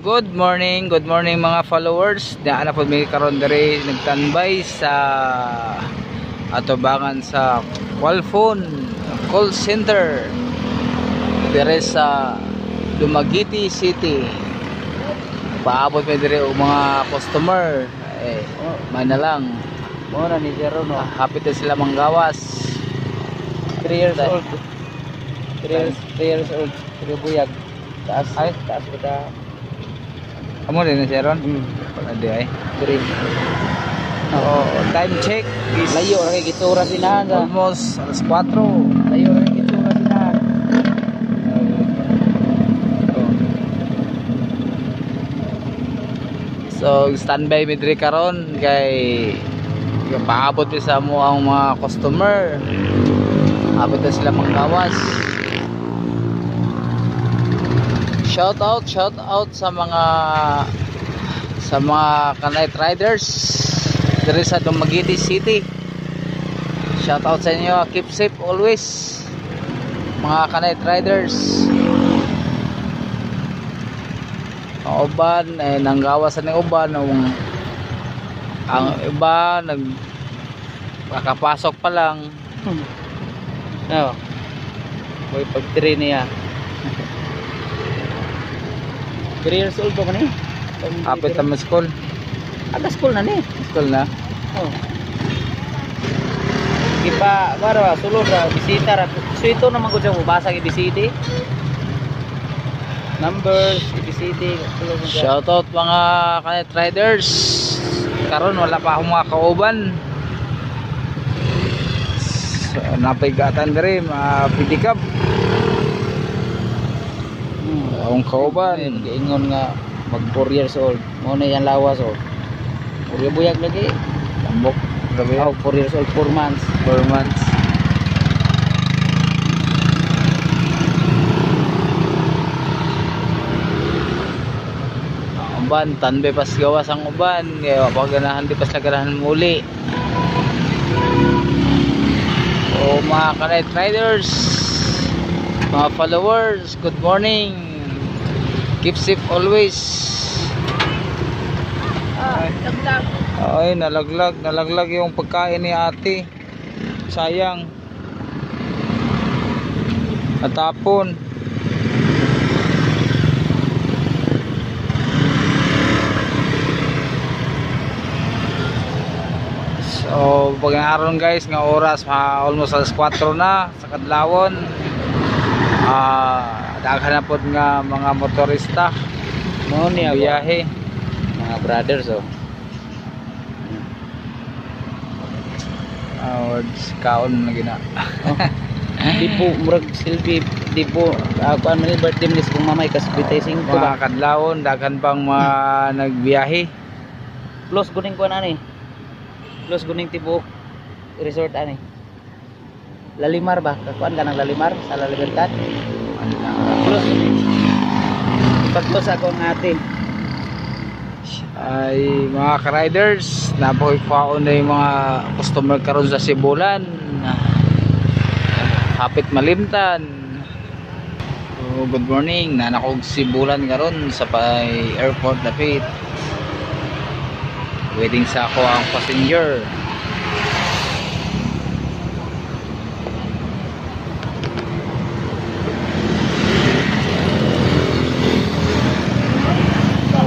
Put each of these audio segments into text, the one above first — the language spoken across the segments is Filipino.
Good morning mga followers. Daan na po may karon diri nagtanbay sa atubangan sa Qualphone call center diri sa Dumaguete City. Paabot may diri og mga customer. May na lang. Mura ni Zero no. Hapit na sila manggawas. 3 years old. 3 years old. Buyag. Taas ba ta? Amo din na Sharon? Pwede ay. 3. Time check is Layo ra kay gitsura sinahan sa. almost alas 4. Layo ra kay gitsura sinahan. So standby mi diri karon kay paabot mi sa mo ang mga customer. Abot na sila manggawas. Shout out sa mga night riders diri sa Dumaguete City. Shout out sa inyo, keep safe always mga night riders. Ang uban nanggawasan ng uban ang iba nakapasok pa lang. No. Boy pag-train niya. 3 years old pa ni. Apit naman school. Aga school na ni. School na. Oh. Ipa para sulod ra bisita ra. So ito naman ko siya mubasa kay bisita. Numbers bisita sulod mo. Shout out mga night riders. Karon wala pa akong mga kauban. So, napigatan diri mga pidikap. Ang kauban giingon nga mag 4 years old mo na yan lawas oh. Puro buyag lagi tambok gabi. 4 years old 4 months. Uban tanbe pas gawas ang uban kaya paganahan di pas laganahan muli. O mga night riders, mga followers, good morning. Keep safe always. Nalaglag yung pagkain ni ate. Sayang. Natapon. So, pag-aaron guys, nga oras almost alas 4 na sa kadlawon. Daghan na po nga mga motorista Mo ni biyahe mga brothers oh. words kaon na gina. Di po murag silbi di po ako ano ni birthday mo kung mamay kasbitay 5 Mga ba. kadlawon daghan pang nagbiyahe. Plus guning ko na ni. Plus guning tibok resort ani. Lalimar ba? Kakuan ka ng Lalimar sa La Libertad. Plus ipagtos ako ng ate. Ay mga ka-riders, napoy-paon na yung mga customer karon sa Sibulan. Hapit malimtan. So, good morning. Nanakog Sibulan karon sa airport dapit. Waiting sa ako ang passenger.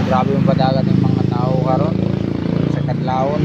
Grabe yung padagan ng mga tao karon sa kadlawon.